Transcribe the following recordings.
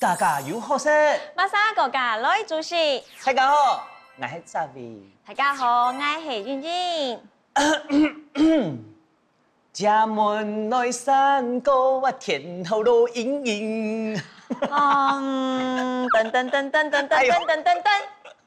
家家有好食，马莎国家来主席。大家好，我是扎伟。大家好，我是俊俊。家门内山高，我天后路盈盈。噔噔噔噔噔噔噔噔噔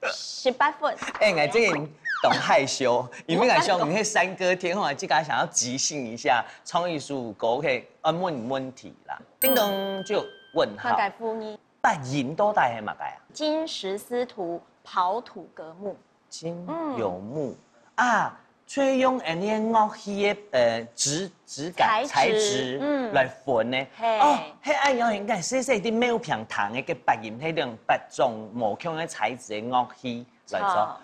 ，18分。我这个懂害羞，因为我想你那山歌天后，这个想要即兴一下，创意数歌可以问题啦。叮咚就问号。马改夫呢？白银多大系马改啊？金石司徒刨土革木。金有木啊。吹用那些乐器的质感材质来混呢。哦，迄按样应该细细啲苗片糖的个白银，迄种白种无腔的材质的乐器来做。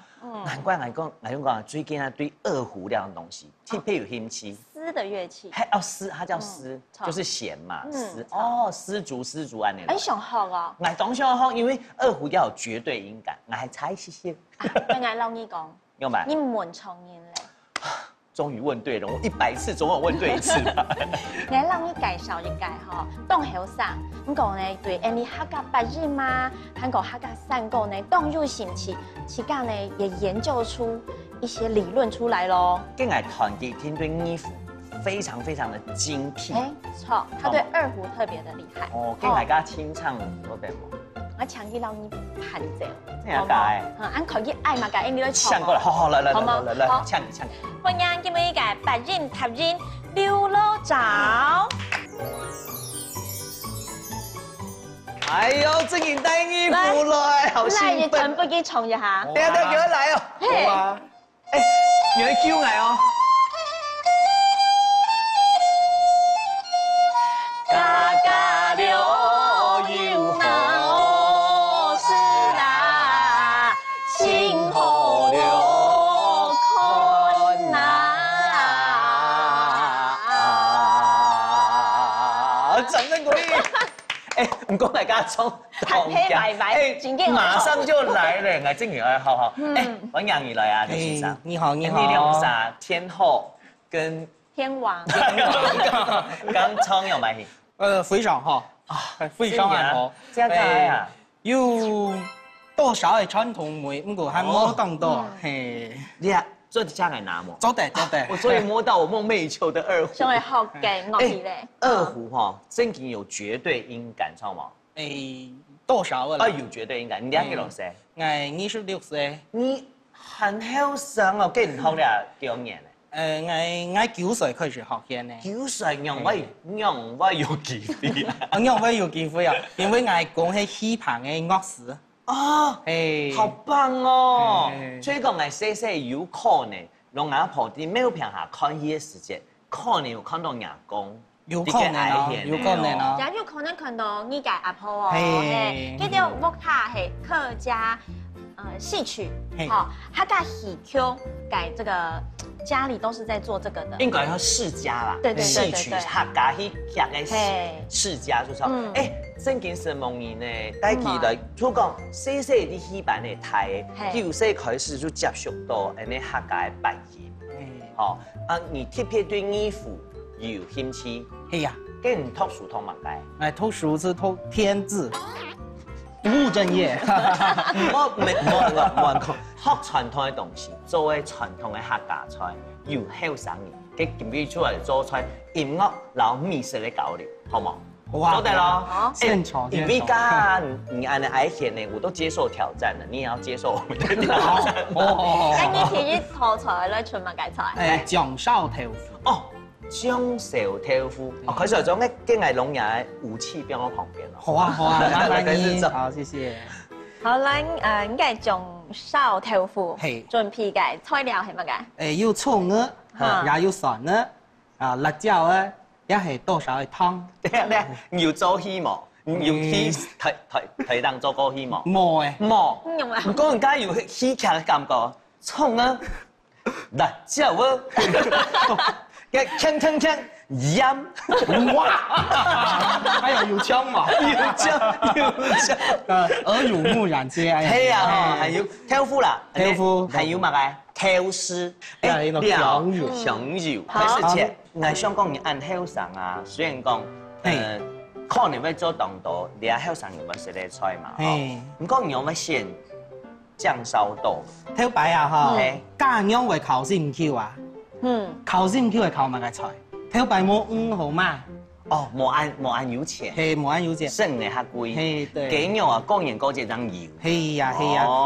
难怪我讲最近啊对二胡这样的东西特别有兴趣。丝的乐器。丝，它叫丝，就是弦嘛，丝。哦，丝竹安尼。上学哦。我当上学，因为二胡要有绝对音感，我还差一些。我老你讲，用吧？你问聪明嘞。终于问对了，我100次总有问对一次吧。我让你介绍一下哈，动后上，我讲呢对，你客家白日嘛，韩国客家散购呢，动入行期，期间呢也研究出一些理论出来咯。跟我团结天对衣服非常的精辟。错，他对二胡特别的厉害。哦，跟大家清唱嗰边冇。我唱起让你弹奏。真係解。俺可以愛嘛，解你來唱。唱過來，好來，唱。歡迎今日嘅白人塔人劉老趙。哎呦，正經帶衣服來，好興奮。那你全部給唱一下。等下叫佢來哦。好啊。你要叫我哦。家家留有好事啊，幸福留困難。掌聲鼓勵。唔講大家唱，馬上就來了，我正語好。我讓你來啊，劉先生。你好。你兩啥天后跟天王。剛唱有買戲。非常好啊，非常好。這樣啊，有多少嘅傳統味，不過還冇咁多。嘿，你啊，這家來拿麼？走得。我終於摸到我夢寐以求的二胡。上嚟學嘅樂器咧。二胡哈，正經有絕對音感，知道嗎？多少嘅啦？有絕對音感。你幾多歲？我26歲。你很後生哦，幾年學了幾多年咧？我9歲開始學嘅呢。9歲讓我有機會啊！讓我有機會啊，因為我講係戲棚嘅樂師。哦，好棒哦！所以講我細細有可能，讓我婆啲苗片下看戲嘅時節，可能有看到牙公。有可能啊，有可能啊。也有可能看到你嘅阿婆哦，呢條木卡係客家戲曲，好，客家戲曲，改這個家裡都是在做這個的。應該係世家啦，對，戲曲客家戲劇嘅世家就錯。正經是夢兒呢，帶佢來，如講細細啲戲班嚟睇，9歲開始就接觸到呢客家嘅白音。好，你特別對衣服有興趣？係啊，跟你讀書讀乜嘅？讀書是讀天字，不務正業。我講學傳統嘅東西，做為傳統嘅客家菜，要後生人，佢準備出嚟做菜，音樂然後美食嘅交流，好冇？做得咯。現場。因為家你按的愛學呢，我都接受挑戰了，你也要接受我們的挑戰。咁你提議套菜咧，全部介菜。掌勺豆腐。哦。掌勺豆腐，佢就種咧經藝龍也武器喺我旁邊咯。好啊，麻煩你。好，謝謝。好啦，應該掌勺豆腐，準備嘅材料係乜嘅？有蔥啊，也有蒜啊，辣椒啊，也係多少嘅湯。你要做戲冇？要戲提當做過戲冇？冇誒。冇。唔講人家要戲劇嘅感覺，蔥啊，辣椒啊。鏘鹽，哇！還有槍嘛？有槍。耳濡目染之類。係啊，還有豆腐啦，豆腐，還有乜嘅？豆絲，香油，香油。可是我想講你按後生啊，雖然講，可能要做动作，你还后上有冇食得出嘛？嘿，唔过你有冇先酱烧豆？头白啊哈嘿，家样会靠先 Q 啊，靠先 Q 会靠乜嘅菜？头白冇好嘛？哦，冇按油錢，嘿，冇按油錢。剩嘅較貴。嘿，對。雞肉啊，個人嗰隻張油。係呀，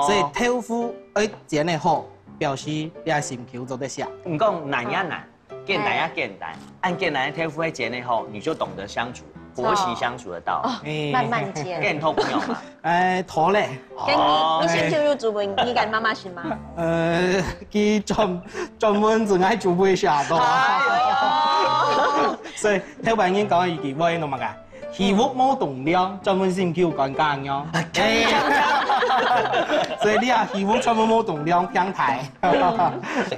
所以豆腐要煎得好，表示你係先 Q 做得下。唔講難也難，簡單也簡單。按簡單的豆腐會煎得好，你就懂得相處，婆媳相處得到。慢慢煎。跟拖朋友嘛？拖咧。你先 Q 入煮飯，你跟媽媽是嗎？佢專門淨係煮杯下多。所以頭白已經講一句話，你明㗎？魚肉冇動量，專門先 Q 乾乾樣。所以你啊，魚肉專門冇動量平台。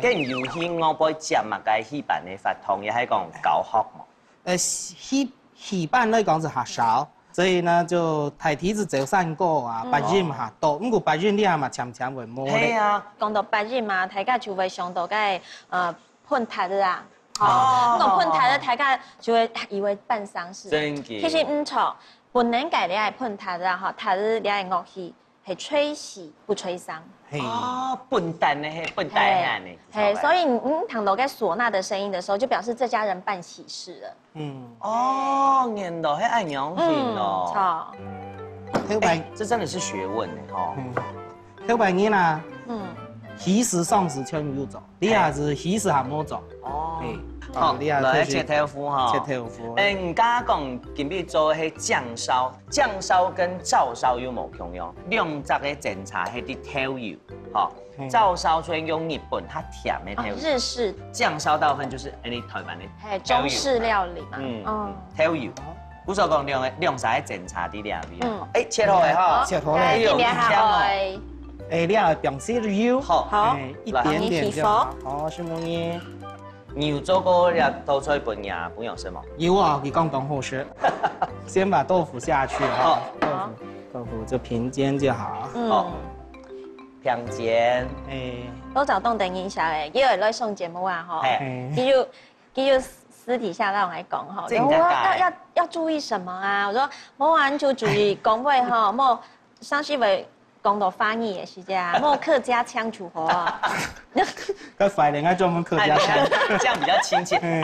跟遊戲我不接嘛，該戲辦的法通也係講教學嘛。戲辦嚟講就較少，所以呢就提提子走散過啊，白日嘛多，不過白日你係嘛常常會摸咧。係啊，講到白日嘛，大家就會想到cái噴塔的啊。哦，講噴塔的，大家就會以為辦喪事。真嘅。其實唔錯，本來嘅你係噴塔的哈，塔的你係樂器係吹喜不吹喪。哦，笨蛋呢，笨蛋啊你。所以你聽到cái嗩吶的聲音的時候，就表示這家人辦喜事了。哦，原來係按樣型哦。錯。頭白，這真的是學問呢，吼。頭白你啦。喜事喪事全部做，你也是喜事還冇做。哦，好，來切豆腐哈。切豆腐。唔家講今日做係醬燒，醬燒跟照燒有冇共用？兩隻嘅煎茶係啲豆油，哈。照燒所以用日本它甜嘅豆油。日式。醬燒大部分就是你台灣的。中式料理嘛。豆油。古時候講兩隻煎茶啲料理。誒，切好嘅哈。切好咧。有點香。你要表示油，好，一點點就好。好，什麼呢？牛做過了豆菜本呀，不用什麼？油啊，你剛當後食。先把豆腐下去哈，豆腐就平煎就好。好，平煎。都找凍定一下誒，因為來上節目啊，嗬，佢要私底下讓我來講哈，要注意什麼啊？我說冇玩就注意講話哈，冇上次為。講到翻譯嘅時間，冇客家腔處好啊。個快點，專門客家腔，這樣比較親切。唔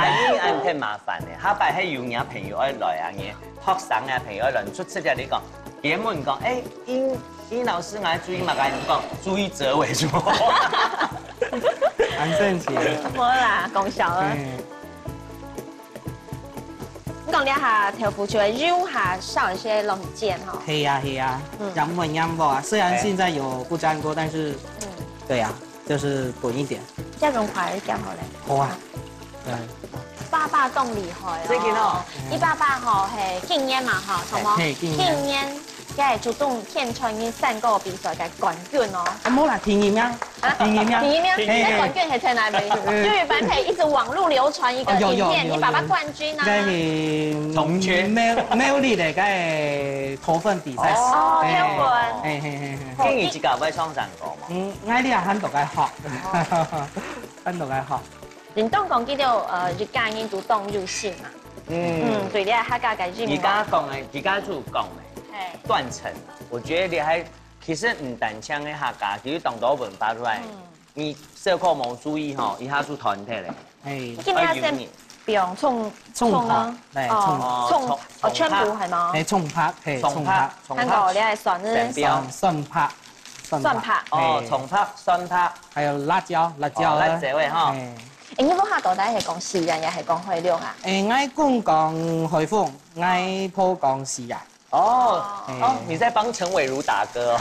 太麻煩嘅，下擺係有人朋友愛來啊嘅，學生啊朋友來出出嚟你講，別問講，尹老師我注意嘛，你講注意者為主。很神奇。冇啦，講笑啦。講兩下豆腐就會肉下少一些溶解哈。係呀，養不養不啊？雖然現在有不粘鍋，但是，對呀，就是滾一點。即係用筷子夾好咧。好啊。對。爸爸咁厲害哦。最近哦，你爸爸吼係禁煙嘛哈，同冇？禁煙，佢係主動獻創啲散歌比賽嘅冠軍哦。冇啦，停煙啊！停煙啊！那冠軍係在哪裡？粵語版係一直網絡流傳一個影片，你爸爸冠軍啊！嗰係同學沒有你哋嘅投份比賽。哦，投份。經驗自己會創上過嘛？我哋係很多嘅學，很多嘅學。你當講叫做日家人主動入戲嘛？對，你係客家嘅日。而家講嘅，而家就講嘅，斷層。我覺得你係其實唔單槍嘅客家，其實當到文化出來，你社科冇注意吼，一下就團體咧。今日先用葱啊，全部係嘛？葱拍，葱拍，韓國你係蒜咧？蒜拍。葱拍、蒜拍，還有辣椒辣椒位哈。你嗰下到底係講時人，又係講海量啊？我講海風，我鋪講時人。你在幫陳偉如打歌哦，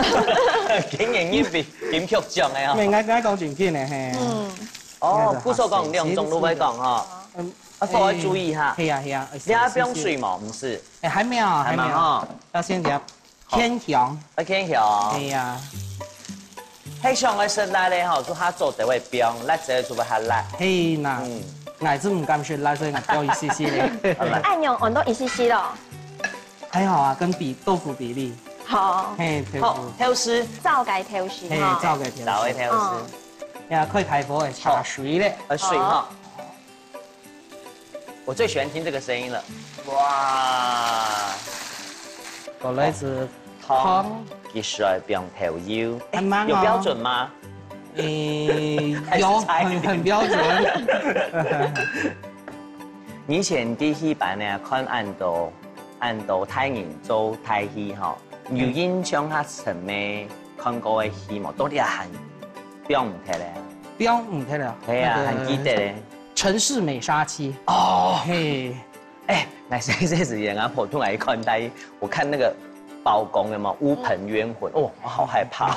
竟然一比點曲獎嘅哦。我講全片嘅，不錯講兩種都會講哈。各位注意哈。係啊。你還不用水嘛？唔是？還沒有哈，要先點偏香。偏香。係啊。喺上嘅食辣咧，吼，做下做就會冰，辣者就會下辣。係嗱，我真唔敢食辣，所以我叫一絲絲咧。按用按到一絲絲咯。還好啊，跟豆腐比例。好。好，挑絲。照計挑絲。照計挑絲。呀，開大火嚟茶水咧。水哈。我最喜歡聽這個聲音了。哇！过来是汤，一水不用调油，很慢哦有标准吗？有很标准。以前啲戲班呢，看按到泰人做泰戲吼，有印象較深咩？看過嘅戲冇，到底係很標唔睇咧？標唔睇了。係啊，很記得咧。城市美殺妻。哦，嘿，哎，那這時間啊，普通來看泰戲，我看那個包公有冇烏盆冤魂？哦，我好害怕。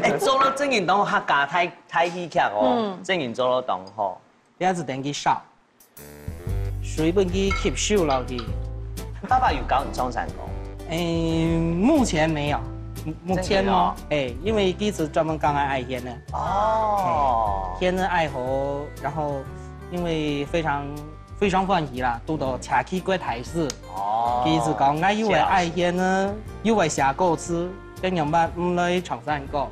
哎，做到真人當客家泰戲劇哦，真人做到當吼。你係等佢燒，水本佢吸收落去。爸爸有教你中山功？目前沒有，目前哦，因為佢是專門講愛煙的。哦。煙的愛好，然後因為非常歡喜啦，到到車去過台視。哦。佢是講我因為愛煙呢，因為下歌詞，跟人們唔來長山歌，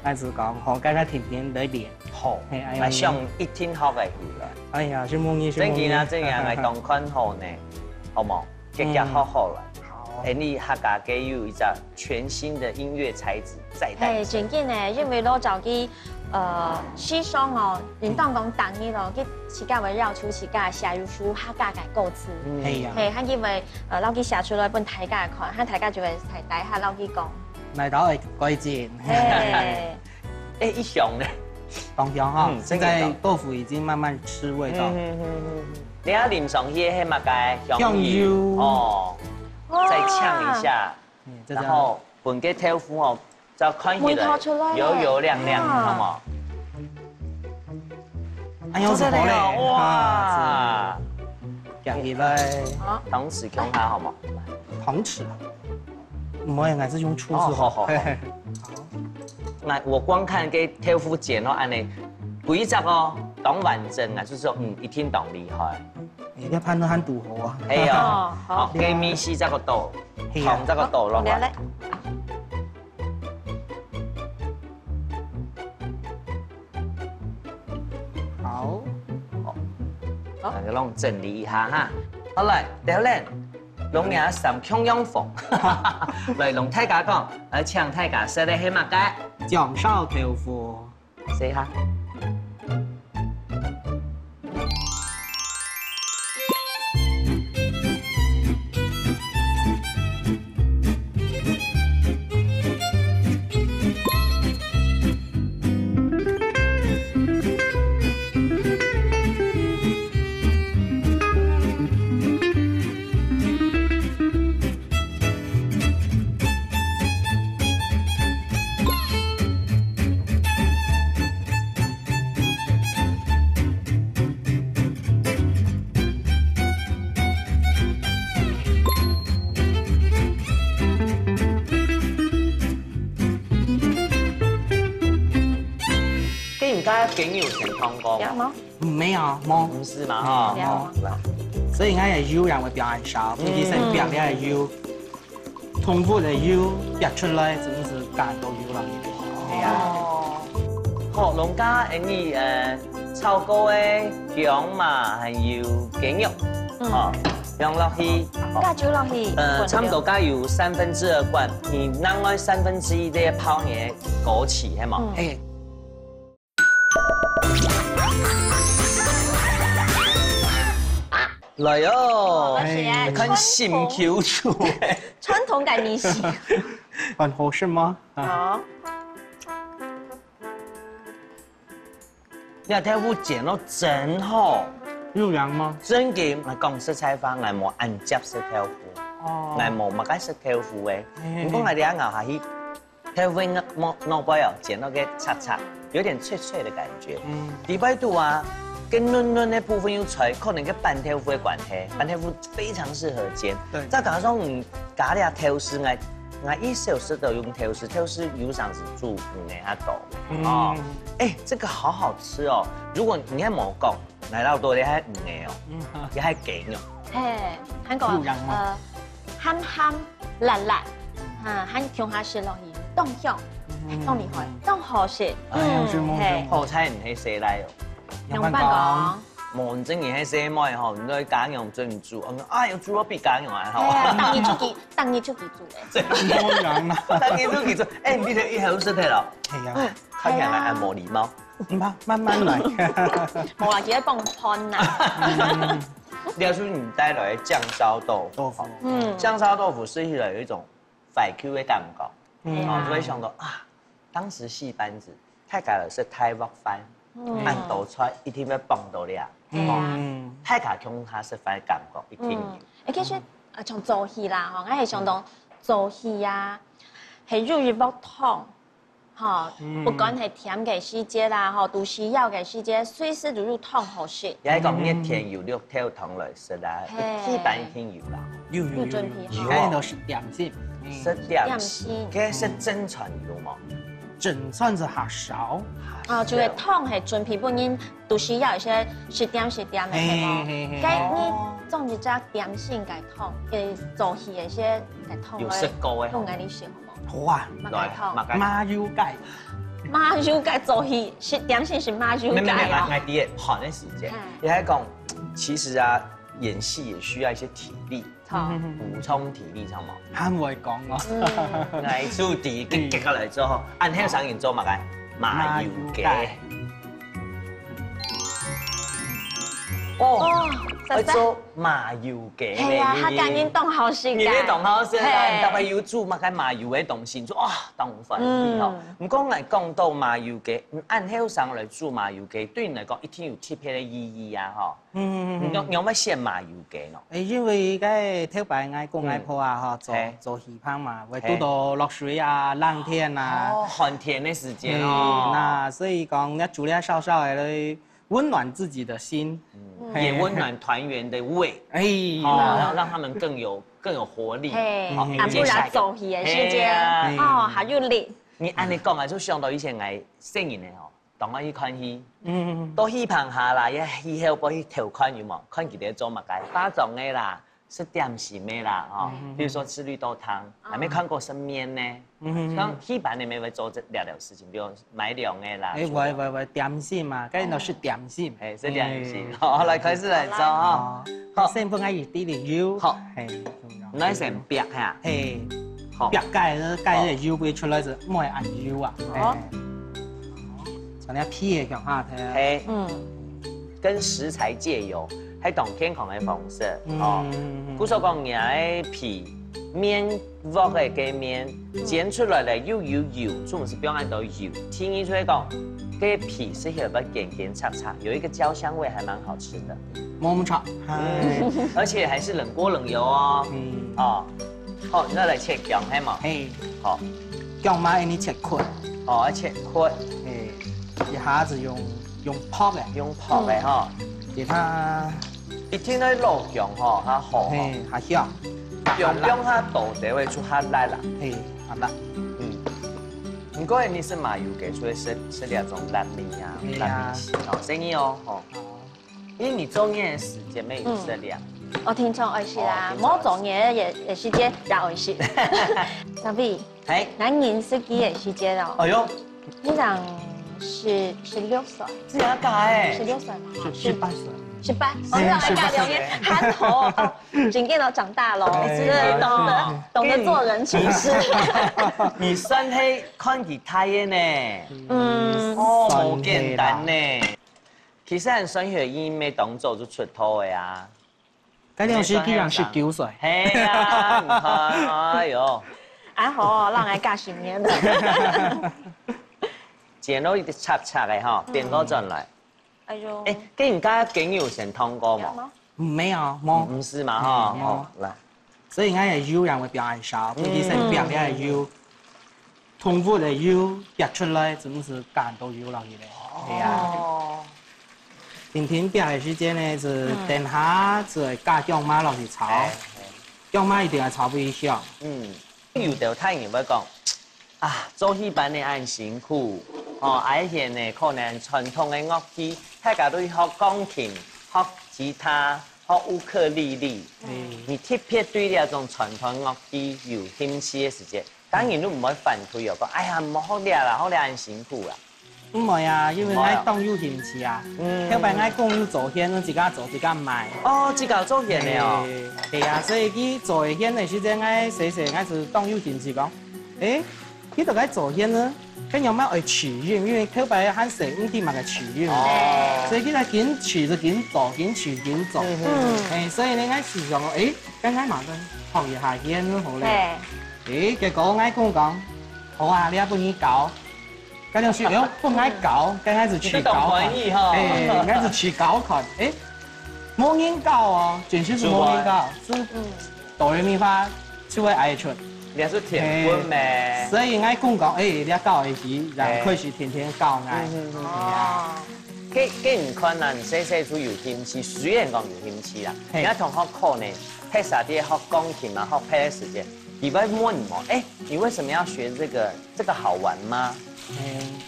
我是講好跟佢天天來練。好。我想一天學嘅戲啦。哎呀，是夢兒，真嘅啊，真嘅，我當看好呢，好冇？更加好好了。好，你客家嘅有一隻全新的音樂才子再誕。真緊呢，因為攞就去西雙哦，人當講當日咯，佢自家會繞出自家寫入出客家嘅歌詞。係啊。係，佢因為撈佢寫出來本大家看，佢大家就會睇底下撈佢講。嚟到係改進。一雄呢？當雄哈，現在豆腐已經慢慢吃味道。你要淋上去黑馬街香油哦，再嗆一下，然後本個豆腐哦，就看起來油油亮亮，好冇？哎呦，真係好哇！夾起來，湯匙用下好冇？湯匙，唔可以，還是用廚師。好。那我光看個豆腐剪咯，安尼幾隻哦。懂完整啊，就是說，一聽懂厲害。你要判斷很賭好啊。係啊，好，給米絲這個豆，同這個豆落來。好，好，嚟攏整理一下哈。好來，掉咧，攏也上強陽風，嚟攏大家講，嚟搶大家食的係乜嘅？醬燒豆腐。試下。梗有前湯過嗎？沒有，冇。唔是嘛？哈。所以我嘅油讓會比較少，尤其是煸嘅油，通過嘅油煸出來真係乾到油啦。係啊。好，農家你炒過嘅薑嘛，還有雞肉，哦，放落去。加酒落去。差唔多加有2/3罐，你另外1/3嘅泡嘢枸杞係嘛？誒。來哦，看心口處誒，傳統嘅米線，很好吃嗎？好。你豆腐剪到真好，肉涼嗎？真嘅，我講食菜花，我冇按夾食豆腐，我冇乜解食豆腐嘅。如果我哋一咬下去，豆腐攞包油剪到個擦擦，有點脆脆的感覺。第二度啊。跟嫩嫩的部分又脆，可能跟板豆腐的關係，板豆腐非常適合煎。對。再加上加啲豆絲，我一小時都用豆絲，豆絲有上是煮5個豆。哦。哎，這個好好吃哦！如果你喺冇講，嚟到多啲係5個哦，也係雞肉。誒，韓國鹹鹹辣辣，韓鄉下食落去，凍香，凍厲害，凍好食。好菜唔係食嚟哦。用飯講，无真嘅迄些妹吼，你都家用真煮，我讲哎呦煮我比家用还好。当你出去煮的。当然啦，当你出去煮，哎，你哋以後識睇咯。係啊，看起來還冇禮貌。慢慢來。冇話記得幫噴啊。廖叔，你帶來醬燒豆腐。醬燒豆腐吃起來有一種快 Q 的感覺。哦，所以想到啊，當時戲班子太搞了是泰國飯，按倒出來一定要蹦到了。太搞強下食飯感覺一定有。其實像做戲啦，吼，我係想到做戲啊，係入入煲湯。吼，不管係甜嘅時節啦，吼，都需要嘅時節，隨時都入湯好食。有一個一天有6條湯來食啦，基本一天有啦。有，嗰啲都是點心。是點心，嗰啲是整串有冇？整串子好少。哦，就係湯係準備本身都需要一些食點嘅，係冇？該你種一隻點心嘅湯，嘅做戲嘅些嘅湯有食過嘅，用嚟你食好冇？好啊，麻油雞。麻油雞做戲是點心是麻油雞啊。我啲寒嘅時間，你喺講，其實啊，演戲也需要一些體力，補充體力，知冇？慳會講我。藝術啲激過嚟之後，按香上演做乜嘅？麻油雞。哦，去做麻油雞。係啊，客家人當好食㗎。你啲當好食，特別要煮乜嘅麻油嘅東西，哇，當飯啲嗬。唔講嚟講到麻油雞，按香上嚟煮麻油雞，對你嚟講一定有特別嘅意義啊，嗬。有乜選麻油雞咯？因為個頭擺嗌公嗌婆啊，做戲棚嘛，會遇到落水啊、冷天啊。哦，寒天嘅時間哦。那所以講，要煮啲少少嘅，溫暖自己的心。也温暖团圆的胃，让他們更有活力。按不然做戲嘅時間，還有力。你按你講啊，就想到以前我細年嘅吼，當我去看戲，到戲棚下啦，以後幫去調看有冇？看佢哋做乜嘅？化妝嘅啦，食點心嘅啦，哦，比如說吃綠豆湯，還沒看過生麵呢。像戲棚裡面會做這兩條事情，比如買糧嘅啦。喂，點心嘛，嗰啲都是點心。是點心。好，來開始來做哈。好，先幫我熱啲啲油。好，唔係成煸嚇。好，煸蓋嘅油煸出來就唔係按油啊。好，將啲皮嘅向下睇。跟食材借油，係當健康嘅方式。哦，古所講嘢皮。面鑊嘅嘅面煎出來咧，又有油，總是不用按到油。聽醫生講，嘅皮是有個鹹鹹脆脆，有一個焦香味，還蠻好吃的。冇咁差，而且還是冷鍋冷油哦。哦，好，那來切薑係嘛？好，薑嘛，你切塊。哦，切塊。一下子用泡嘅，哈。給它一聽到老薑哈，它好，它香。用它倒得會出它辣啦，好辣。唔過你是麻油雞，所以是兩種辣味啊，辣味型哦，生意哦，因為你做嘢時間沒有這樣。我聽從愛食啦，冇做嘢也時間也愛食。小 B，咱認識幾嘅時間哦？哎呦，你講16歲，這樣解？16歲嗎？18歲。18，我沒有來尬聊天，憨頭哦，真見到長大咯，懂得做人處事。你算係看佢睇嘅呢？哦，好簡單呢。其實人算係因咩動作就出頭嘅啊？嗰陣時居然19歲。係啊，唔係，哎呦，還好，讓人尬10年的。剪到一啲插插嘅哈，變多陣來。哎呦！哎，跟人家警有成通過冇？沒有，冇。唔是嘛哈？哦，來，所以我嘅油人會比較少，尤其是煸嘅油，通過嘅油煸出來，真係乾到油落去咧。係啊。平平煸嘅時間呢，就等下就加薑媽落去炒，薑媽一定要炒不香。有條太人會講。啊，做戲班的很辛苦，而且呢，可能傳統的樂器，大家都學鋼琴、學吉他、學烏克麗麗。你特別對呢種傳統樂器有興趣的時間，當然都唔會反對又講，哎呀，唔好學啦，學啦很辛苦啦。唔係啊，因為我當有興趣啊。後擺我講要做繭，我自家做自家賣。哦，自家做繭的哦。係啊，所以佢做繭的時陣，我細細我就當有興趣講，佢就該做繭呢，佢有乜愛取韻，因為後擺喊成唔啲嘛嘅取韻。所以佢嚟緊取就緊做，緊取緊做。所以咧我時常講，跟我麻煩學一下繭都好咧。結果我講，好啊，你要幫你搞。跟住說，不愛搞，跟開始去搞款，開始去搞款，冇人搞哦，全是冇人搞，是哆來咪發就會愛出，你係天分咩？所以愛講，你要搞一起，然後開始天天搞愛。哦，佢唔困難，細細就有興趣，雖然講有興趣啦，而家同學課呢，睇啥啲學鋼琴啊，學拍的時間，你會問我，你為什麼要學這個？這個好玩嗎？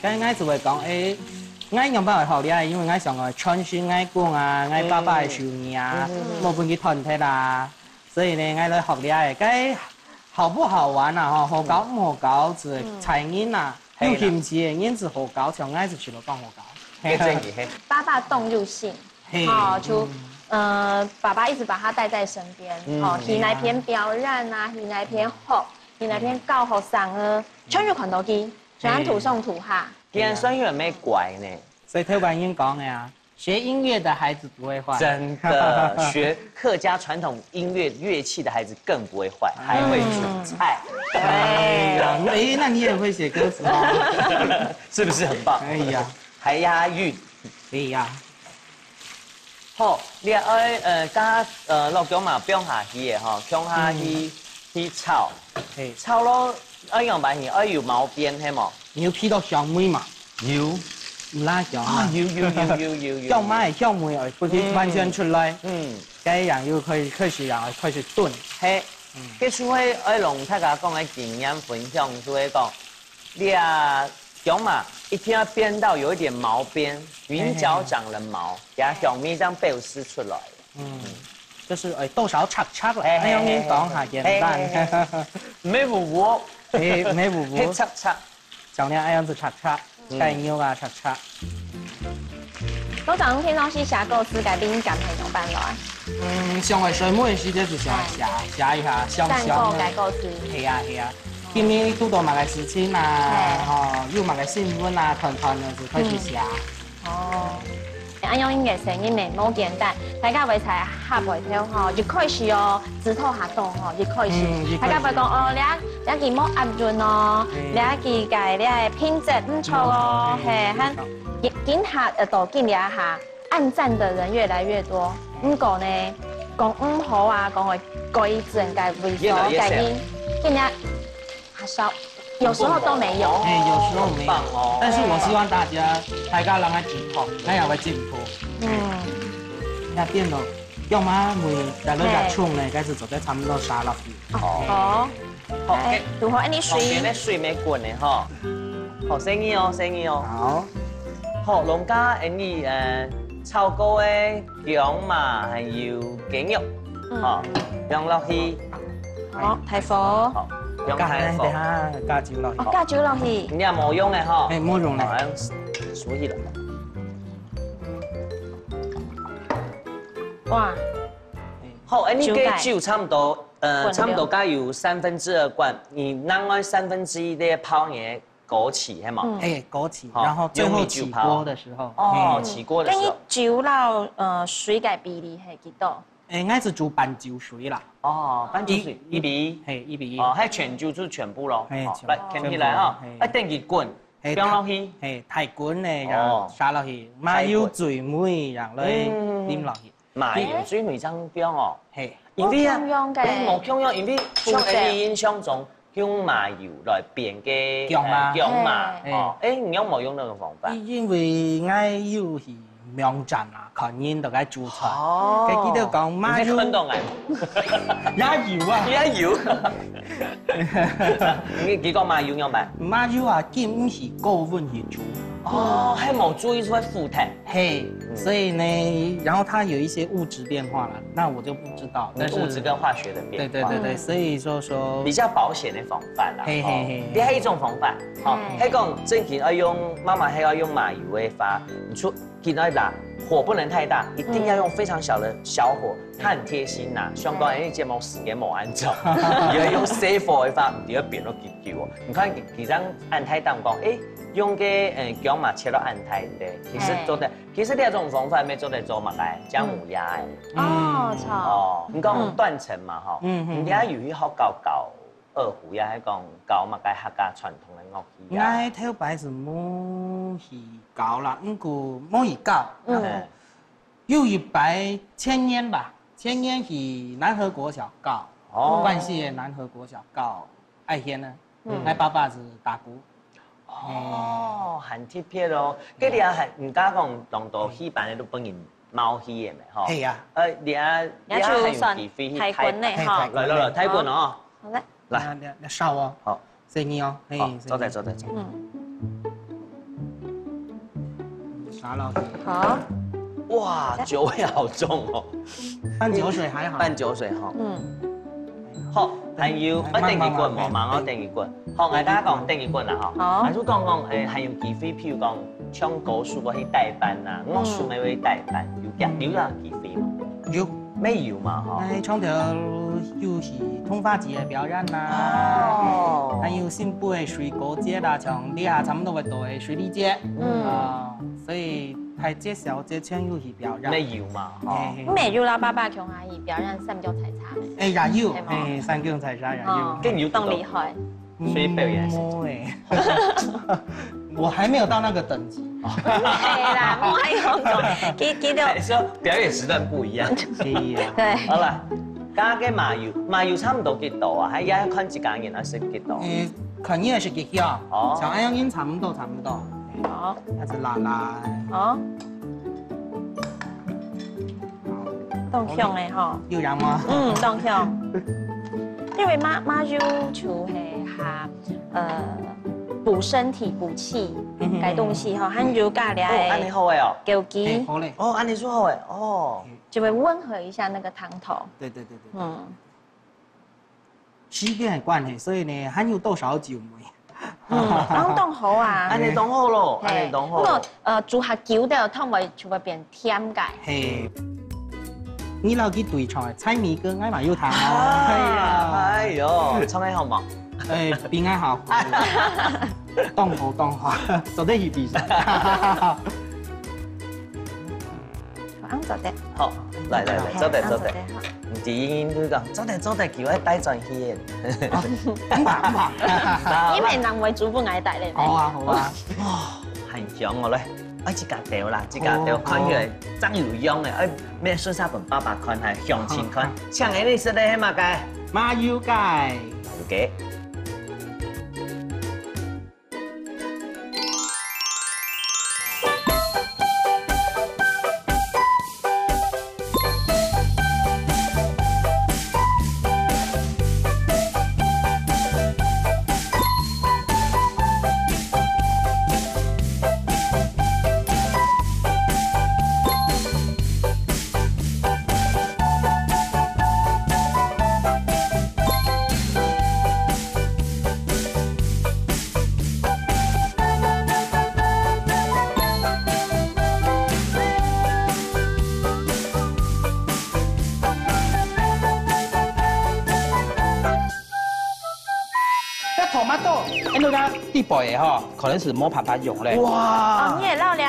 咁我就會講，我用翻嚟學咧，因為我上個傳訊我講啊，我爸爸嘅壽命啊，冇半個團體啦，所以呢，我來學咧，咁好不好玩啊？好搞唔好搞，就才藝啊，有興趣嘅人就好搞，像我就去到講好搞。爸爸動入性，就爸爸一直把他帶在身邊，去那邊表演啊，去那邊學，去那邊教學生啊，全部看到佢。喜歡土送土哈，竟然算有咩怪呢？所以特班英講的呀，學音樂的孩子不會壞。真的，學客家傳統音樂樂器的孩子更不會壞，還會煮菜。哎呀，那你也會寫歌詞嗎？是不是很棒？哎呀，還押韻。哎呀，好，你加落腳嘛，標下去嘅嗬，標下去炒，炒咯。用白魚，要毛邊係冇？要批到香梅嘛？要，唔拉香啊？要。香梅係香梅，不佢完全出來。該樣要開始燉。係，佢除非愛龍大家講嘅經驗分享，所以講，你啊香嘛，一定要煸到有一點毛邊，雲腳長了毛，給它香梅這樣表示出來。就是多少拆啦，我用你講下簡單。沒糊糊。沒糊糊，拆，像你樣子拆，雞肉啊拆。我早上聽到是寫歌詞改編感係有辦來。上回水妹時間就上寫一下，香。改歌詞。係啊，今年都多埋嘅事情啊，要埋嘅新聞啊，團就開始寫。安用音樂聲音呢，冇簡單，大家會才嚇袂跳吼，就開始哦，指頭下動吼，就開始。大家會講你件冇壓潤哦，你件嘅你係品質唔錯哦，係，緊下度見一下，按讚的人越來越多。唔過呢，講唔好啊，講個句子嘅猥瑣嘅音，見你還少。有時候都沒有，有時候沒有，但是我希望大家讓它進步，那樣會進步。那電腦，要麼會在那個衝呢，開始做得差唔多沙落去。好，如何？你水？咩水咩滾呢？嗬，好生意哦。好，農家你炒高嘅薑嘛，係要雞肉，薑落去。好，大火。用太火，加酒落去。加酒落去。你又冇用嘅嗬？冇用咧。熟起啦。哇！好，你嘅酒差唔多，差唔多加有2/3罐，你另外1/3啲泡嘢枸杞係嘛？枸杞，然後最後起鍋的時候。起鍋的時候。咁酒撈水嘅比例係幾多？我是煮半酒水啦。半酒水1比1。1比1。係全酒就全部咯。嚟，傾起來啊！一定要滾，薑落去。太滾咧，然後灑落去，麻油醉梅，然後淋落去。麻油醉梅真薑哦。因為啊，冇薑樣，因為像你印象中用麻油來煸嘅薑嘛。你有冇用那個方法？因為我要去苗站啊，看人都該煮菜。佢記得講麻油。你到也油啊！也油。你幾個麻油用咩？麻油啊，兼唔是高溫去煮。係冇注意出腐體。所以呢，然后它有一些物质变化了，那我就不知道。但是物质跟化学的变化。对，所以说比较保险的防范啦。嘿。你还有一种防范，好，还讲正经要用妈妈还要用麻油的发，你说给那打火不能太大，一定要用非常小的小火。它很贴心呐，香港人节目时间冇按照，要用小火的发，唔要变到结球哦。你看其张按太淡讲，用个姜嘛切到按太的，其实第二种防范要做得做嘛来姜母鸭的。哦，你讲断层嘛吼，人家有去学搞二胡呀，还讲搞嘛该客家传统的乐器啊。我头摆是冇去搞啦，不过冇去搞。有一摆前年吧，前年去南河国小搞，关西的南河国小搞爱天呢，我爸爸是打鼓。很特别咯。嗰啲啊係唔家講當到戲班咧都幫人貓戲嘅咪嗬？係啊。你係用幾飛泰棍呢？哈，來，泰棍哦。好嘞。來，你燒哦。好。聲音哦。走。啥了？好。哇，酒味好重哦。拌酒水還好。拌酒水哈。好，還有電擊棍冇嘛？我電擊棍。好，大家講電擊棍啦嗬。還是講還有幾飛，譬如講唱歌數嗰啲代班啊，樂數咪會代班，有啦幾飛嘛？有。沒有嘛嗬？唱條有是通發節的表演啦，還有新埔的水果節啦，像底下差唔多會到的水利節，所以係這小節唱有去表演。沒有嘛？沒有啦，爸爸強阿姨表演三腳踩叉嘅。也有，三腳踩叉也有。更有更厲害。所以表演是。我還沒有到那個等級。係啦，我喺香港見到。說表演時段不一樣。係啊。對。好啦，加嘅麻油差唔多幾多啊？喺一看一家人係食幾多？肯定是幾條。哦。像安陽人差唔多。好。還是辣。好。當香嘅嗬。有人嗎？當香。因為麻油就係下補身體、補氣嘅東西哈，含油咖喱。安尼好誒哦。枸杞。好嘞。安尼說好誒哦。就會溫和一下那個湯頭。對。時間嘅關係，所以呢含有多少酒梅。當好啊。安尼當好咯，安尼當好。不過煮下久的湯就會變甜嘅。係。你老去對菜，菜米跟愛嘛有糖哦。哎呦，創喺好冇？邊愛好。當好，做得預備先。好，做得。好，來，做得。唔止佢講，做得，叫我帶轉去。唔怕。因為人為主不愛帶咧。好啊。哇，很香我咧。一家條啦，一家條看起來真有用嘅，咩水沙本爸爸看係向前看，像你哋食得係嘛嘅？麻油雞。嘅。地步嘅嗬，可能是冇辦法用咧。哇！你係撈你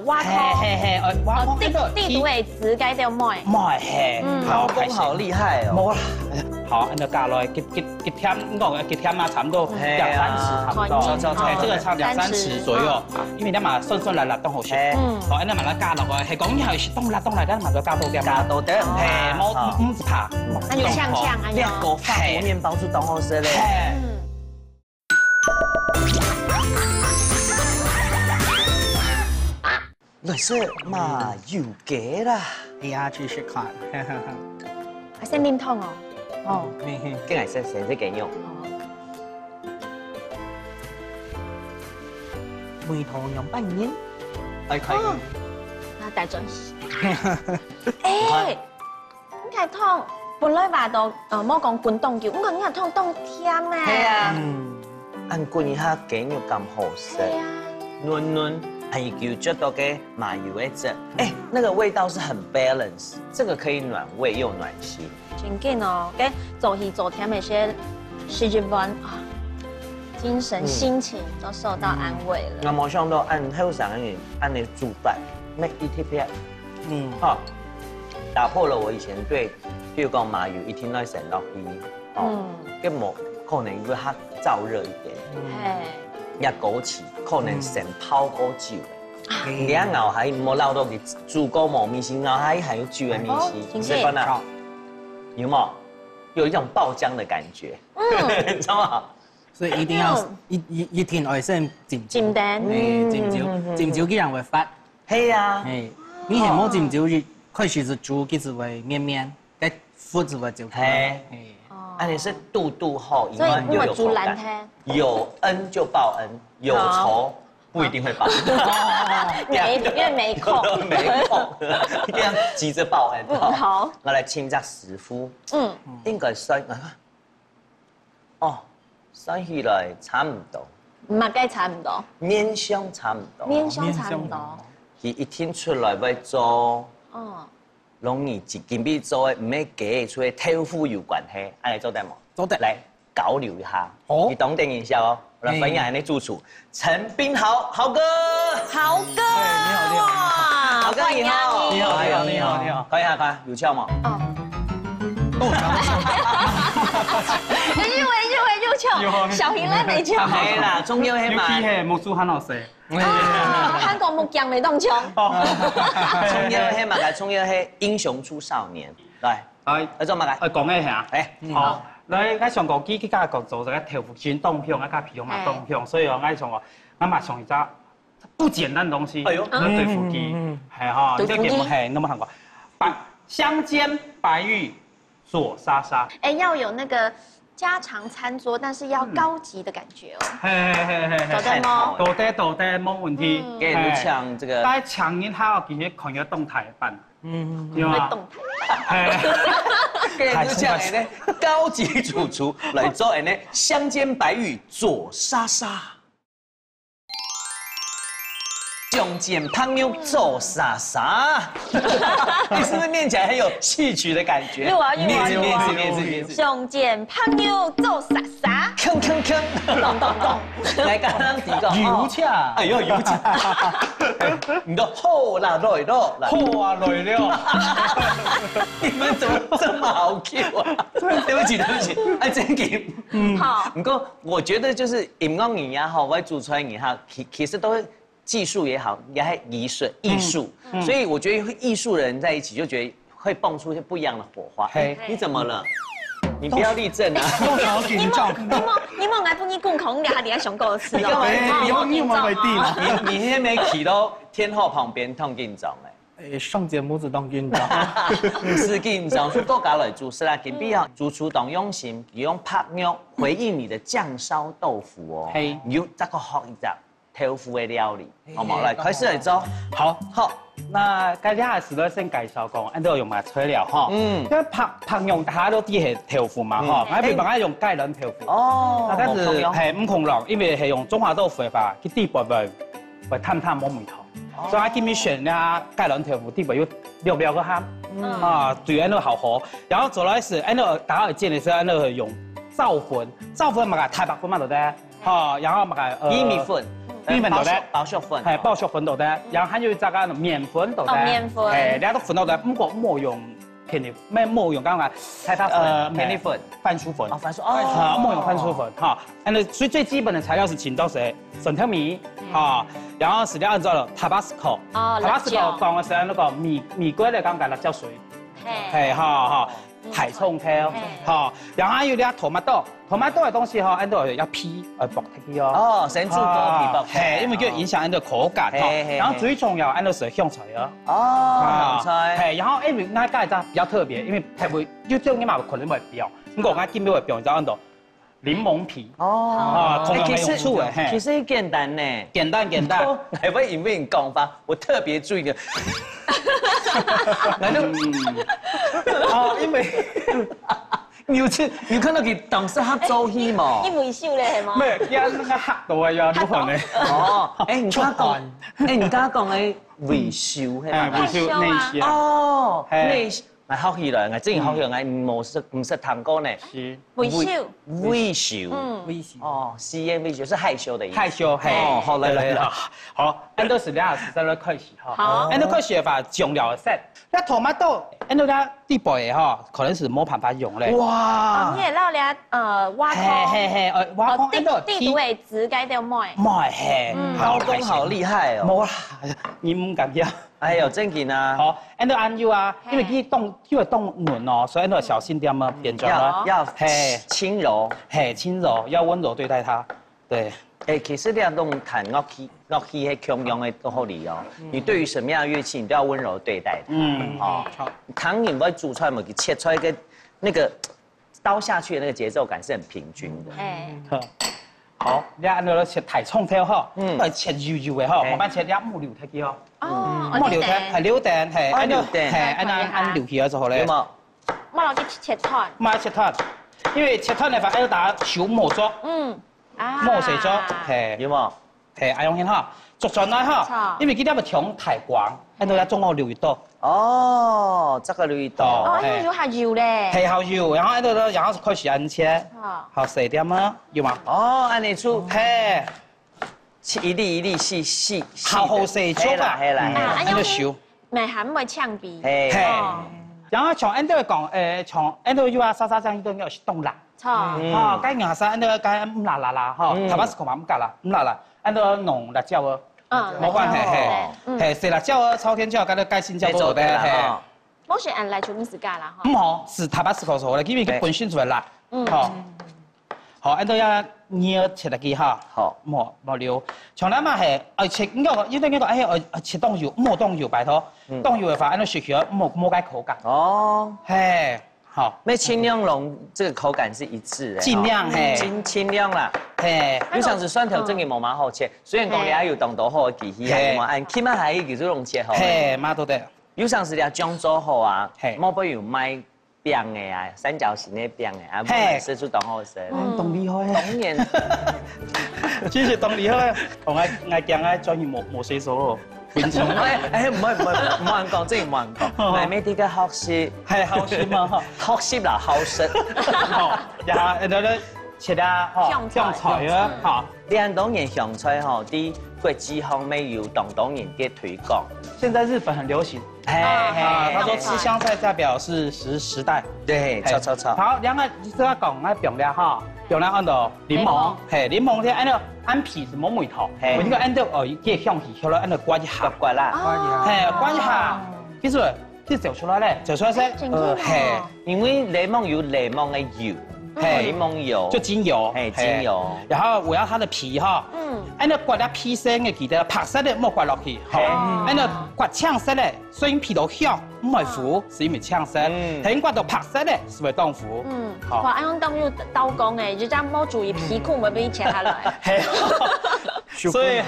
挖湯，挖湯地圖嘅字解到咩？咩？老公好厲害哦！冇啦，好，按照加落幾天，講幾天嘛，差唔多2-3匙，差唔多。這個差2-3匙左右，因為你嘛順辣都好食。好，按照嘛加落去，係講以後是凍辣，咁嘛就加多啲。加多啲，冇唔怕。那就嗆啊！兩個法國麵包就當好食咧。來是麻油雞啦，哎呀，試試看。係先黏湯哦。梗係識幾用。梅糖用半年，可以。大转是。哎，你睇痛，本来话到莫讲滚冻球，我讲你睇痛冻甜咧。系啊，按滚一下鸡肉咁好食，嫩嫩，还有就到个麻油的汁，哎，那个味道是很 balance， 这个可以暖胃又暖心。真紧哦，跟做戏做甜那些时间班啊，精神心情都受到安慰了。我冇想到按后生人按你煮饭，make it happy，好，打破了我以前对，譬如讲麻油一听到成落去，跟冇可能会较燥热一点，也枸杞可能成泡过酒的，你啊熬下冇捞到佢煮过冇面线，熬下还有酒的面线，是吧？那有冇？有一种爆浆的感觉，知道吗？所以一定要一天外先浸蛋，浸酒既然會發，係啊，你係冇浸酒，開始是煮，其實會綿綿，嘅麩子會就係，而且是度後，所以因為煮爛聽，有恩就報恩，有仇不一定會報，因為沒空，這樣急着報恩。好，我來請責師傅，應該算哦。算起來差唔多，唔係計差唔多，面相差唔多，面相差唔多。佢一天出來要做，容易一件比做嘅唔係假出嚟豆腐有關係，安尼做得冇？做得來交流一下，你懂點一下哦。我來分享你主廚陳彬豪，豪哥，豪哥，你好，豪哥你好，你好，看一下，有笑嗎？又巧，小魚咧未巧。係啦，仲有係嘛？尤其係木薯很好食。韓國木匠未當槍。仲有係嘛？仲有係英雄出少年，來，你做乜嘅？講一下，好，你我上個幾家個做一個豆腐卷凍片，一家皮嘛凍片，所以我上個我嘛上一隻不簡單的東西，對付雞，係哈，你點係那麼韓國香煎白玉做沙沙，要有那個。家常餐桌，但是要高級的感覺哦。係，到底冇問題。給你搶這個。但係搶人他其實看個動態版，對嗎？動態版。給你搶呢高級主廚來做呢香煎白玉做沙沙。香煎胖妞做沙沙，你是不是念起來很有戲曲的感覺？念字。香煎胖妞做沙沙，鏗，咚。來剛剛提個油茶，哎呦油茶，你都好啦，來，好啊來了，你們怎麼這麼好 Q 啊？對不起，哎，真給，好。不過我覺得就是飲講語也好，或者煮出來也好，其實都。技術也好，也係藝術，所以我覺得藝術的人在一起就覺得會蹦出一些不一樣的火花。你怎麼了？你不要立正啊！好緊張。你冇挨幫你共同聊下底下上過次哦。你冇為地嘛？你現在沒企到天后旁邊痛緊張嘞。上節目就當緊張。唔是緊張，是國家來主持啦，緊必要主廚當用心，用拍肉回應你的醬燒豆腐哦。你要這個學一隻。豆腐的料理，好冇？來開始嚟做。好，那今日係時咧先介紹講，按照用埋材料哈。因為拍用大家都啲係豆腐嘛哈，我譬如講用芥蘭豆腐。哦。但是係唔同咯，因為係用中華豆腐嘅話，佢底部會淡冇味頭，所以我建議選啦芥蘭豆腐底部要撩個下，對按照好喝。然後做來是按照大家見嘅時候，按照用糙粉嘛個太白粉嘛，對不對？然後嘛個薏米粉。米粉度咧，包粟粉，係包粟粉度咧，然後還有這個麵粉度咧，麵粉，兩種粉度咧，不過冇用便宜，冇用講個太白粉，便宜粉，番薯粉，番薯，冇用番薯粉，所以最基本的材料是請到是粉條米，然後是按照了 Tabasco，Tabasco 講的是那個米龜嚟講嘅辣椒水，海蔥條，然後還有啲tomato嘅東西按照要皮薄啲哦。先煮個皮薄，因為佢影響按照口感，然後最重要按照是香菜香菜，然後因為我家就比較特別，因為係會要將啲嘛可能會標，咁我家見到會標就按照柠檬皮哦，同样的用处诶，其实简单呢，简单。来问有没有讲法？我特别注意的。来就因为你看到佢當時黑做戲嘛？一維修咧係嘛？咩？一那個黑到啊，要如何呢？哦，唔家講，唔家講嘅維修係嘛？維修內些。哦，內係學起來，我之前學起來，唔識彈歌呢。是維修。維修。微笑。哦，CM 維修是害羞的意思。害羞，嘿。哦，好來。好，按照是兩時在那開始哈。好。按照開始法醬料 set，那토마토按照它地背哈，可能是冇辦法用咧。哇！你也撈咧挖空。嘿，挖空按照地位直該掉麥。麥嘿，刀工好厲害哦。冇啦，你唔敢呀？哎呦，正經啊！好，按照按油啊，因為佢凍軟哦，所以按照小心點嘛，變裝啦。要輕柔，輕柔，要溫柔對待它。對。其實你要弄彈樂器係強用的都好理哦。你對於什麼樣的樂器，你都要溫柔對待它。哦，糖你會煮出來嘛，給切出來一個那個刀下去的那個節奏感是很平均的。好，你按照切大蔥條哈，係切油的哈，慢慢切啲木料睇嘅哦。哦，木料睇係料定係按照按料皮就好咧。冇落去切斷。唔切斷，因為切斷嘅話要打小磨咗。磨碎咗，係有冇？係阿用先哈，逐漸來哈，因為佢啲咪長太廣，喺度一中我留意到。哦，這個留意到。哦，因為有下油咧。係好油，然後喺度咧，然後開始按切，好細點啊，有嘛？哦，按你出，係，一粒一粒細，好細粗啊，係啦，喺度燒，咪係唔會嗆鼻。係，然後從按度講，從按度要啊沙沙醬呢度要凍辣。哦，該硬沙，按照該唔辣啦，哈，台灣是講嘛唔辣啦，唔辣啦，按照濃辣椒哦，冇關係，係細辣椒哦，朝天椒，該該新椒做的，係。冇選按來就唔是加啦，唔好，是台灣是講錯的，因為佢本身就係辣，好，好，按照要捏切得幾哈，好，冇料，從來嘛係，切應該切凍油，冇凍油拜託，凍油嘅話，按照雪條冇該口感，哦，係。好，那輕量龍這個口感是一致的，盡量嘿，輕量啦，嘿，有像是蒜頭真嘅冇蠻好切，雖然講你還有當到好嘅技巧啊，按起碼還有技術龍切好，嘿，馬都得，有像是你醬做好啊，冇不有賣餅嘅啊，三角形嘅餅嘅啊，冇食出當好食，懂厲害，當然，其實懂厲害，我講我專業冇水手咯。變種唔冇人講，真係冇人講。係咩啲嘅學習？係學習嘛，學習啦，學習。然後咧切啊，香菜啊，嚇。兩種嘅香菜嗬，啲國際方面有當然嘅推廣。現在日本很流行。他說吃香菜代表是時代。對，炒。好，兩個你都要講啊，餅咧哈。用嚟按到檸檬，係檸檬咧按照按皮是冇梅頭，我呢個按照啲香氣，後來按照刮一下，刮啦，係刮一下，其實佢走出來咧，走出來先，係，因為檸檬有檸檬嘅油，檸檬油，就精油，係精油，然後我要它的皮哈，按照刮啲皮先嘅記得，拍色咧冇刮落去，按照刮青色咧，雖然皮都香，唔係腐，是因為青色，係刮到拍色咧，是為當腐。好，按用當用刀工誒，就咁冇注意皮褲咪俾切下來。所以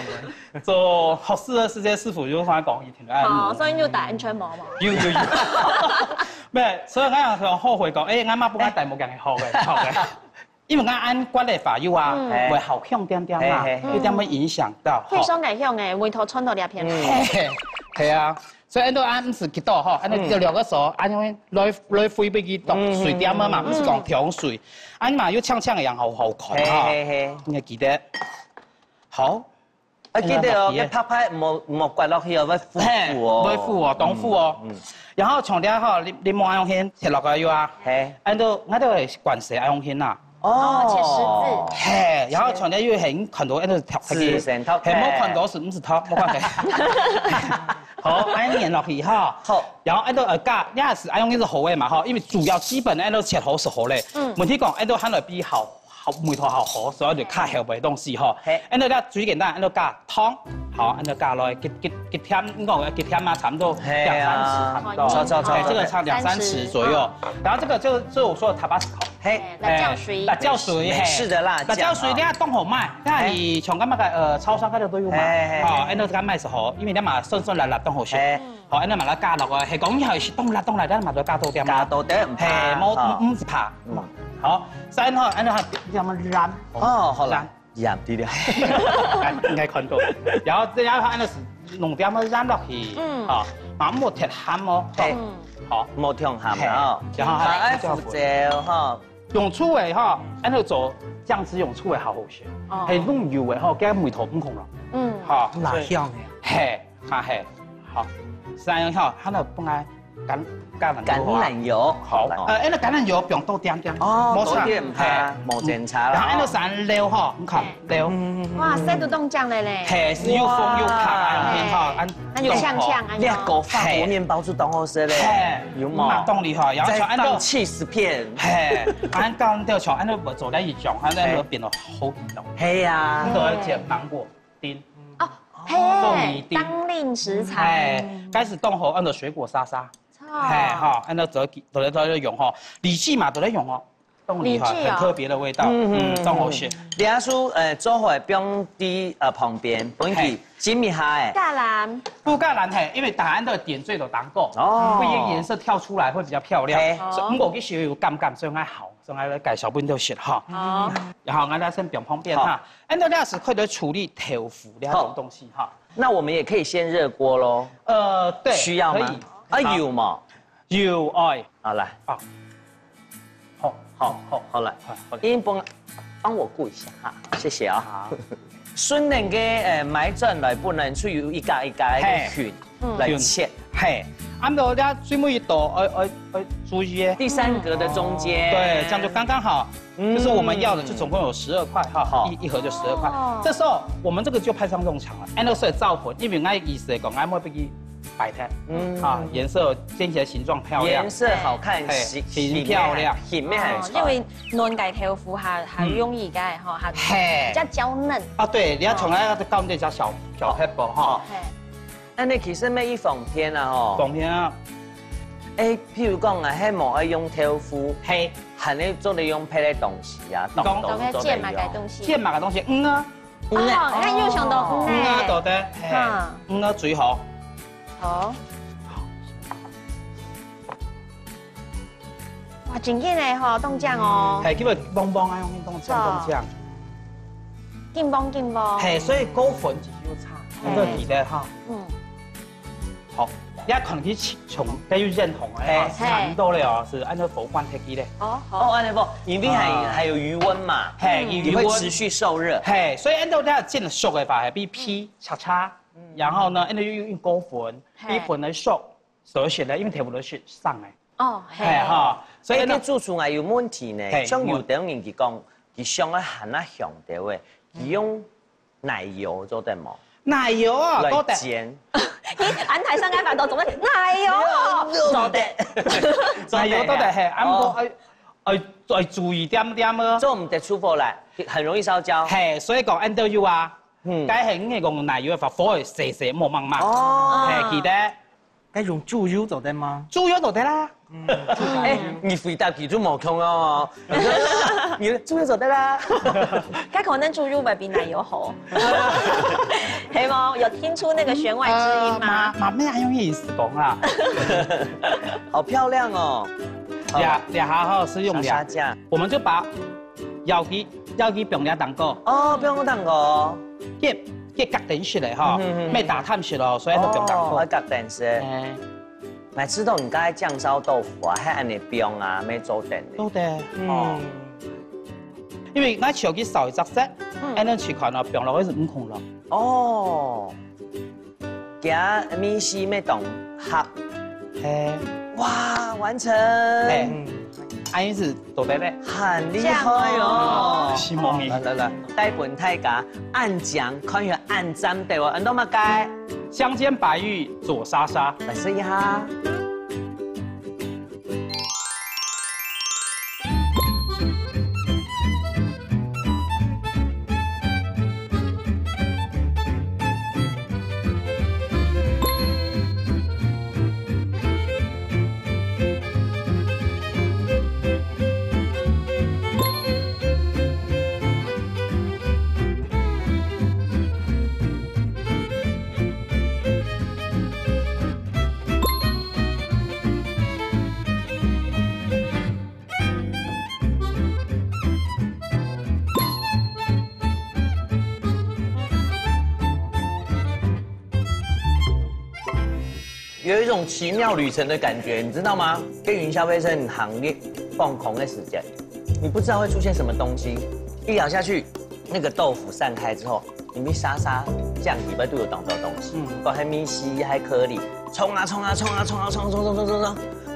做學師嘅這些師傅就翻講，以前哦，所以要戴安全帽嘛。要。咩？所以我有後悔講，啱啱幫我戴冇人係學嘅，因為我按刮嘅法要啊，會後向點點啊，有點會影響到。會傷危險嘅，回頭穿到兩片。係啊。所以按照按唔是幾多嗬，按照就兩個手，按因為來回俾佢凍水點啊嘛，唔是講調水，按嘛要嗆嗆嘅樣好看嚇，你記得好。記得哦，佢拍冇刮落去哦，會腐哦，會腐哦，當腐哦。然後從啲嗬，你冇用線切落去要啊，按照我都係慣勢用線啊。哦，切十字。係，然後從啲要很很多按照條是成套，係冇看到是唔是套，冇關係。好，按粘落去哈。好，然後按照加，一係是按用呢個好嘅嘛哈，因為主要基本按照切好是好嘅。問題講按照喺度比好梅頭好，所以就卡後邊東西哈。按照咧最簡單，按照加湯。好，按照加落一天，你讲一天嘛，差不多2-3匙，差不多。这个差2-3匙左右。然后这个就是我说的塔巴斯口，嘿，辣椒水，美式的辣椒，辣椒水你看冻好卖，那你像咁个超商嗰度都有卖，哦，按照咁卖是好，因为你嘛酸辣辣冻好食，好，按照嘛加落去，係講以後是凍辣，咱嘛就加多點，加多點，係冇唔怕，好，然後按照點樣染，哦，好啦。染啲啲，應該看到。然後按照弄點樣染落去，哦，嘛冇鐵鹹哦，好，冇甜鹹哦，然後還要胡椒哈，用醋嘅哈，按照做醬汁用醋嘅好好食，係弄油嘅哈，加梅頭唔同咯，好，辣香嘅，係，係，好，然後喺度放喺橄欖油，好，那橄欖油不用多點點，哦，多點唔怕，冇檢查啦。然後按照散料哈，你看料，哇，塞到凍醬嚟咧，係是又風又燙，哈，那有嗆嗆，你個法國麵包就凍好食咧，有冇？凍厲害，然後再放cheese片，係，按講到像按照做咧一種，按照變到好味道，係啊，都要加芒果丁，哦，嘿，當令食材，開始凍後按照水果沙沙。係哈，按照都在用哈，李記嘛都在用哦，凍厲害，很特別的味道，凍好食。李阿叔做好不用啲旁邊，本期煎一下誒。芥蘭，不芥蘭係，因為大安的點綴都當過，會顏色跳出來會比較漂亮。咁我嘅時候有甘，所以我好，所以我介紹俾你食哈。然後我哋先表旁邊哈，按照呢是可以處理豆腐呢種東西哈。那我們也可以先熱鍋咯。對，需要嗎？有嘛？有愛，好來，好來，英幫我顧一下哈，謝謝啊。好。順寧嘅買進來不能出有一格嘅圈來切，係，按照呢最尾一道要注意第3格的中間，對，這樣就剛剛好。就是我們要的，就總共有12塊哈，一盒就12塊。這時候我們這個就派上用場了，按照是造粉，因為我意思嚟講，我冇俾佢擺攤，啊，顏色煎起來形狀漂亮，顏色好看，形漂亮，形面還因為嫩嘅豆腐係容易嘅哈，係比較嬌嫩。啊，對，你要從來要搞那隻小 pepper 哈。那你其實咩一縫片啊？吼，縫片啊。譬如講啊，希望要用豆腐，係，係你做你用配嘅東西啊，當芥末嘅東西，芥末嘅東西，啊，哦，你又想到啊，對的，啊，最好，好，哇，真緊嘅嗬，凍醬哦，係，叫佢邦邦啊，用凍醬，勁邦，係，所以高粉只要差，都記得哈，好。一群啲從比較認同嘅，差唔多咧哦，是按照佛光鐵機咧。按照佛，因為還有餘溫嘛，你會持續受熱。係，所以按照呢煎熟嘅話係必批叉，然後呢，按照用高粉，逼粉嚟熟，所以食咧，因為豆腐都是生嘅。哦，係哈，所以你做出來有問題呢，像有啲人佢講，佢想要行啊香啲嘅，佢用奶油做得冇？奶油啊，來煎。俺睇新街飯檔做乜奶油做的，奶油都得係，按部要注意點咯。做唔得出貨嚟，很容易燒焦。係，所以講按照要啊，梗係應該用奶油嘅話，火係細冇慢慢。哦，係記得。該用豬油做得嗎？豬油就得啦。你回答佢都冇空哦。你豬油就得啦。該可能豬油咪比奶油好。係冇？有聽出那個弦外之音嗎？媽咩用意思講啊？好漂亮哦。兩下哈是用兩下，我們就把腰肌不用兩蛋糕。哦，不用蛋糕。嘅隔定式嚟哈，咩打探式咯，所以都不用蛋糕。隔定式。咪知道人家醬燒豆腐啊，喺人哋邊啊，咩做定嘅？都得。哦。因為我手機掃一隻色，按照試看啊，變落去是5孔咯。哦。加米絲咩凍合？哇，完成！安姨是做得咧，很厲害哦！希望你來，帶本太家按醬，看下按沾對喎，按到乜解？香煎白玉做沙沙，來試一下。有一种奇妙旅程的感觉，你知道吗？跟云霄飞车行业放空的时间，你不知道会出现什么东西，一咬下去，那个豆腐散开之后，里面沙酱里边都有当做东西，包含米稀还颗粒，冲，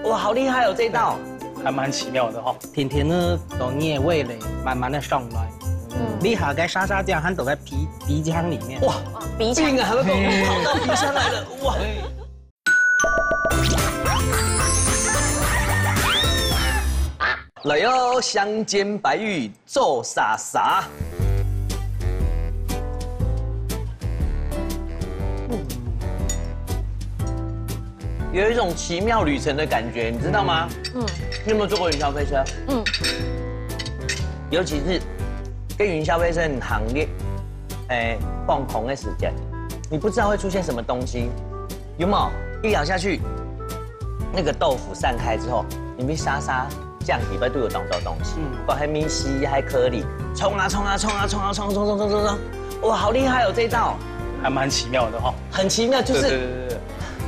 哇，好厉害哦这一道，还蛮奇妙的哈。甜甜的到你的味蕾慢慢的上来，你下个沙酱还躲在鼻腔里面，哇，鼻腔啊，还会跑到鼻腔来了，哇！来哟，香煎白玉做沙沙。有一种奇妙旅程的感觉，你知道吗？你有没有坐过云霄飞车？尤其是跟云霄飞车行业，放空的时间，你不知道会出现什么东西，有没有？一咬下去，那个豆腐散开之后，里面沙酱里边都有当做东西，包含米稀还颗粒，冲，哇，好厉害哦这一道，还蛮奇妙的哈。很奇妙，就是对，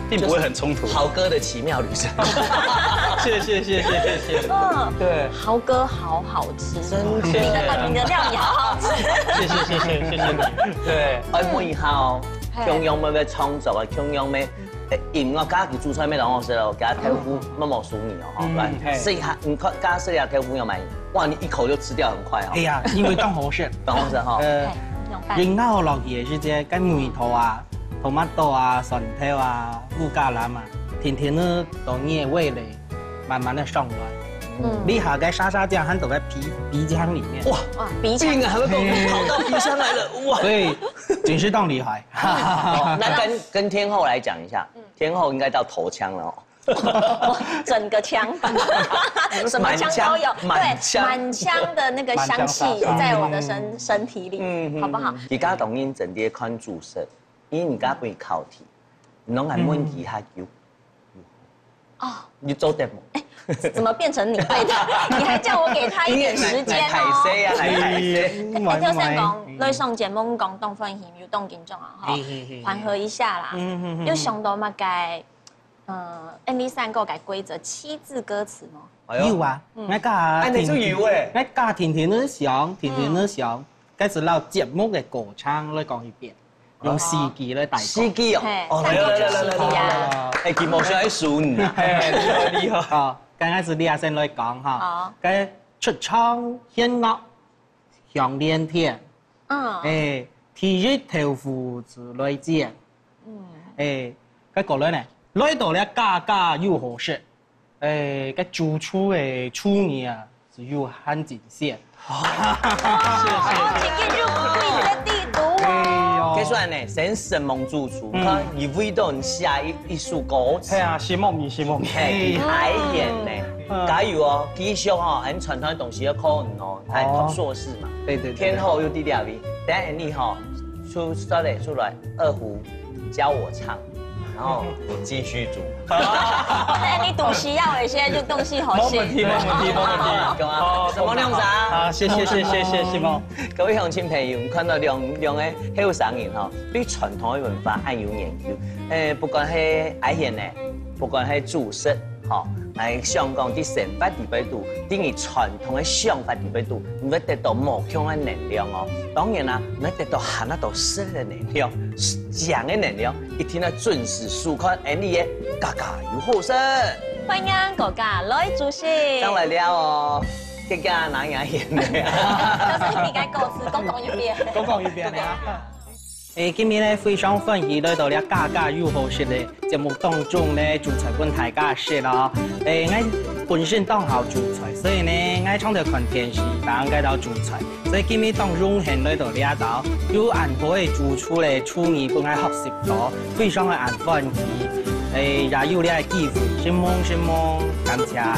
并不会很冲突。豪哥的奇妙旅程。谢谢。对，豪哥好吃，真的，你的料理好好吃。谢谢你。对，每好，中央要创作啊，中央要。因我家己煮出来咩好食咯，加豆腐冇输你哦，来试一下，你看加试一下豆腐有买，哇，你一口就吃掉很快哦。哎呀，因为当好食，当好食哈。然後落嘢是只跟梅頭啊、tomato啊、蒜頭啊、烏加蘭啊，甜甜的到你的味蕾慢慢的上來。你下個沙醬還躲在鼻腔裡面。哇，鼻腔還會跑到鼻腔來了，哇！所以真是當厲害。那跟天后來講一下，天后應該到頭腔了哦。整個腔，什麼腔都有，對，滿腔的那個香氣在我的身體裡，好不好？而家當然整啲看注釋，因為而家不考題，你攏係問其他叫。哦，你做得冇？怎麼變成你對的？你還叫我給他一點時間哦。就算講你上節目講當分險要當緊張啊，嗬，緩和一下啦。要上到乜嘅？Andy 三個嘅規則7字歌詞嗎？有啊，我家甜甜的想，跟住撈節目嘅歌唱嚟講一遍。用4字嚟帶。4字哦，嚟，節目上喺數你，厲害。哦，剛開始你先來講哈，跟出廠獻樂向連天，體育豆腐子來見，跟過來呢，來到了家又好食，跟主廚嘅廚藝啊是有很盡線。計算呢，先神蒙主廚，看而味道下一首歌詞。係啊，是夢兒。係愛演呢，加油哦！繼續哈，很傳統的東西要考你哦，還考碩士嘛。對。天后有第2位，等下你哈出來2胡教我唱，然後我繼續煮。你讀需要一些就東西好些。冇問題。什麼樣子啊？好，謝謝。各位鄉親朋友，看到兩個後生人哈，對傳統嘅文化很有研究。不管係愛演呢，不管係煮食，哈，係香港啲成法地位度，等於傳統嘅想法地位度，唔會得到無窮嘅能量哦。當然啦，唔會得到含得到實嘅能量、強嘅能量，一定要準時收看 Andy 嘅家有好食。歡迎國家來主持。上來了哦。這個哪樣演的呀？就是你嘅故事講一遍啊！今日咧非常歡喜來到了家又好食嘅節目當中咧，做菜本大家食咯。我本身當好做菜，所以呢，我創條 content 是當該到做菜，所以今日當榮幸來到呢度，有安好嘅做出嚟廚藝本來學習到，非常嘅歡喜。也有呢個機會，希望感謝。